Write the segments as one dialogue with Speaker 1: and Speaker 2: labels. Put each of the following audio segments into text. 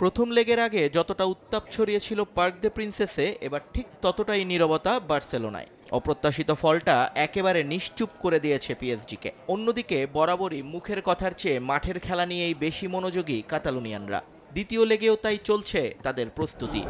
Speaker 1: প্রথম লেগের আগে যতটা উত্তাপ ছড়িয়েছিল পার্ক দে প্রিন্সেসে, এবার ঠিক ততটাই নীরবতা বার্সেলোনায়। অপ্রত্যাশিত ফলটা একেবারে নিশ্চুপ করে দিয়েছে পিএসজিকে। অন্যদিকে বরাবরই মুখের কথার চেয়ে মাঠের খেলা নিয়েই বেশি মনোযোগী কাতালুনিয়ানরা। দ্বিতীয় লেগেও তাই চলছে তাদের প্রস্তুতি।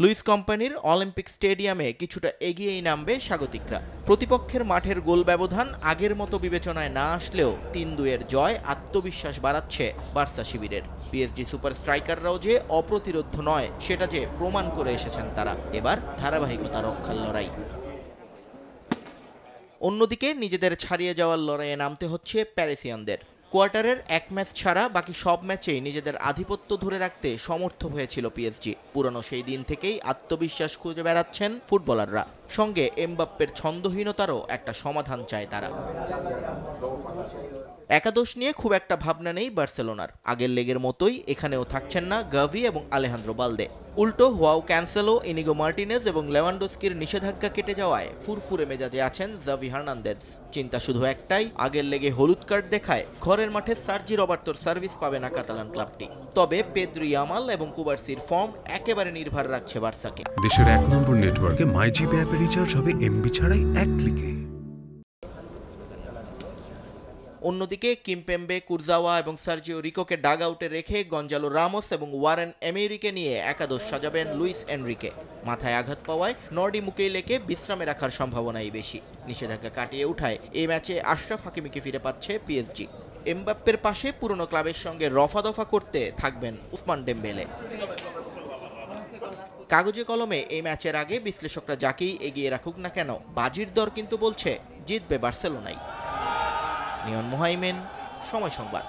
Speaker 1: লুইস কোম্পানির অলিম্পিক স্টেডিয়ামে কিছুটা এগিয়েই নামবে স্বাগতিকরা। প্রতিপক্ষের মাঠের গোল ব্যবধান আগের মতো বিবেচনায় না আসলেও ৩-২-এর জয় আত্মবিশ্বাস বাড়াচ্ছে বার্সা শিবিরের। পিএসজি সুপার স্ট্রাইকাররাও যে অপ্রতিরোধ্য নয় সেটা যে প্রমাণ করে এসেছেন তারা। এবার ধারাবাহিকতা রক্ষার লড়াই। অন্যদিকে নিজেদের ছাড়িয়ে যাওয়ার লড়াইয়ে নামতে হচ্ছে প্যারিসিয়ানদের। কোয়ার্টারের এক ম্যাচ ছাড়া বাকি সব ম্যাচেই নিজেদের আধিপত্য ধরে রাখতে সমর্থ হয়েছিল পিএসজি। পুরনো সেই দিন থেকেই আত্মবিশ্বাস খুঁজে বেড়াচ্ছেন ফুটবলাররা। সঙ্গে এমবাপ্পের ছন্দহীনতারও একটা সমাধান চায় তারা। একাদশ নিয়ে খুব একটা ভাবনা নেই বার্সেলোনার। আগের লেগের মতোই এখানেও থাকছেন না গাভি এবং আলেহান্দ্রো বালদে। উল্টো হুয়াও ক্যান্সেলো, ইনিগো মার্টিনেজ এবং লেভানডস্কির নিষেধাজ্ঞা কেটে যাওয়ায় ফুরফুরে মেজাজে আছেন জাভি হার্নান্দেজ। চিন্তা শুধু একটাই, আগের লেগে হলুদ কার্ড দেখায় ঘরের মাঠে সার্জি রবার্তোর সার্ভিস পাবে না কাতালান ক্লাবটি। তবে পেদ্রি ইয়ামাল এবং কুবার্সির ফর্ম একেবারে নির্ভর রাখছে বার্সাকে।
Speaker 2: দেশের ১ নম্বর নেটওয়ার্কে মাইজিপি অ্যাপে রিচার্জ হবে এমবি ছাড়াই ১ ক্লিকে।
Speaker 1: অন্যদিকে কিমপেম্বে, কুরজাওয়া এবং সার্জিও রিকোকে ডাগ আউটে রেখে গঞ্জালো রামোস এবং ওয়ারেন এমেরিকে নিয়ে একাদশ সাজাবেন লুইস এনরিকে। মাথায় আঘাত পাওয়ায় নর্ডি মুকেইলেকে বিশ্রামে রাখার সম্ভাবনাই বেশি। নিষেধাজ্ঞা কাটিয়ে উঠায় এই ম্যাচে আশরাফ হাকিমিকে ফিরে পাচ্ছে পিএসজি। এমবাপ্পের পাশে পুরনো ক্লাবের সঙ্গে রফাদফা করতে থাকবেন উসমান ডেম্বেলে। কাগজে কলমে এই ম্যাচের আগে বিশ্লেষকরা যাকেই এগিয়ে রাখুক না কেন, বাজির দর কিন্তু বলছে জিতবে বার্সেলোনাই। নিয়ন মোহাইমেন, সময় সংবাদ।